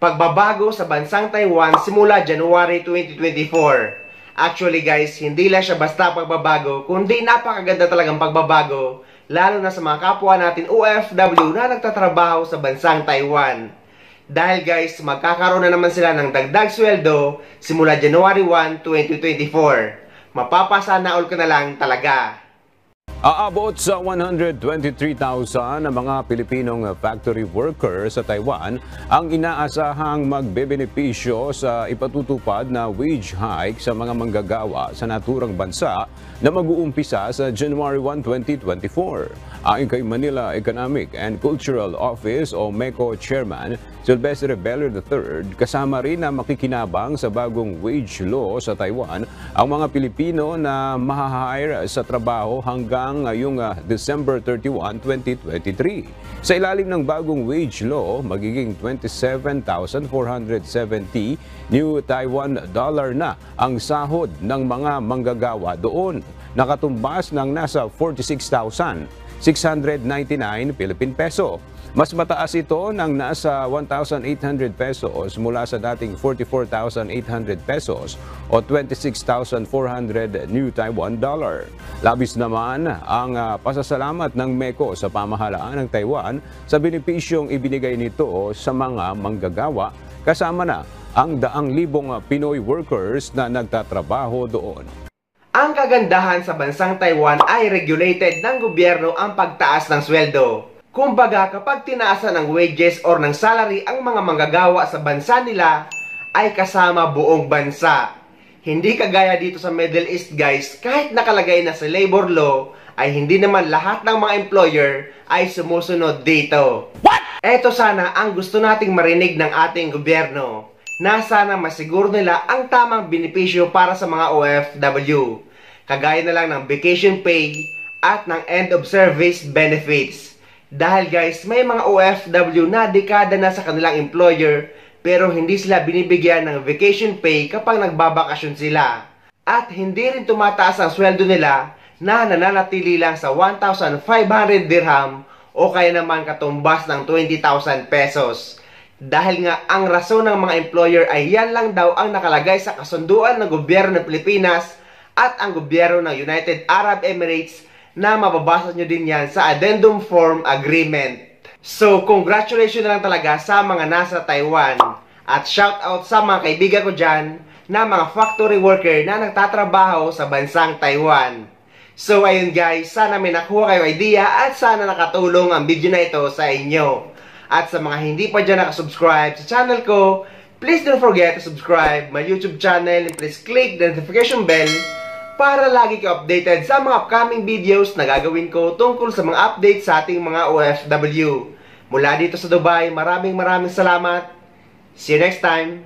pagbabago sa bansang Taiwan simula January 2024. Actually guys, hindi lang siya basta pagbabago, kundi napakaganda talagang pagbabago, lalo na sa mga kapwa natin OFW na nagtatrabaho sa bansang Taiwan. Dahil guys, magkakaroon na naman sila ng dagdag sweldo simula January 1, 2024. Mapapasana all ka na lang talaga. Aabot sa 123,000 na mga Pilipinong factory workers sa Taiwan ang inaasahang magbebenepisyo sa ipatutupad na wage hike sa mga manggagawa sa naturang bansa na mag-uumpisa sa January 1, 2024. Ayon kay Manila Economic and Cultural Office o MECO Chairman Sylvester Rebelo III, kasama rin na makikinabang sa bagong wage law sa Taiwan ang mga Pilipino na mahahire sa trabaho hanggang ngayong December 31, 2023. Sa ilalim ng bagong wage law, magiging 27,470 new Taiwan dollar na ang sahod ng mga manggagawa doon, nakatumbas ng nasa 46,699 Philippine peso. Mas mataas ito ng nasa 1,800 pesos mula sa dating 44,800 pesos o 26,400 new Taiwan dollar. Labis naman ang pasasalamat ng MECO sa pamahalaan ng Taiwan sa benepisyong ibinigay nito sa mga manggagawa, kasama na ang 100,000 Pinoy workers na nagtatrabaho doon. Ang kagandahan sa bansang Taiwan ay regulated ng gobyerno ang pagtaas ng sweldo. Kumbaga, kapag tinaasan ng wages or ng salary ang mga manggagawa sa bansa nila, ay kasama buong bansa. Hindi kagaya dito sa Middle East guys, kahit nakalagay na sa labor law, ay hindi naman lahat ng mga employer ay sumusunod dito. What? Eto sana ang gusto nating marinig ng ating gobyerno, na sana masiguro nila ang tamang benepisyo para sa mga OFW. Kagaya na lang ng vacation pay at ng end of service benefits. Dahil guys, may mga OFW na dekada na sa kanilang employer pero hindi sila binibigyan ng vacation pay kapag nagbabakasyon sila. At hindi rin tumataas ang sweldo nila na nananatili lang sa 1,500 dirham o kaya naman katumbas ng 20,000 pesos. Dahil nga ang rason ng mga employer ay yan lang daw ang nakalagay sa kasunduan ng gobyerno ng Pilipinas at ang gobyerno ng United Arab Emirates, na mababasa nyo din yan sa Addendum Form Agreement. So, congratulations na lang talaga sa mga nasa Taiwan. At shout out sa mga kaibigan ko dyan na mga factory worker na nagtatrabaho sa bansang Taiwan. So, ayun guys, sana may nakuha kayo idea at sana nakatulong ang video na ito sa inyo. At sa mga hindi pa dyan nakasubscribe sa channel ko, please don't forget to subscribe my YouTube channel and please click the notification bell para lagi kayo updated sa mga upcoming videos na gagawin ko tungkol sa mga updates sa ating mga OFW. Mula dito sa Dubai, maraming salamat. See you next time!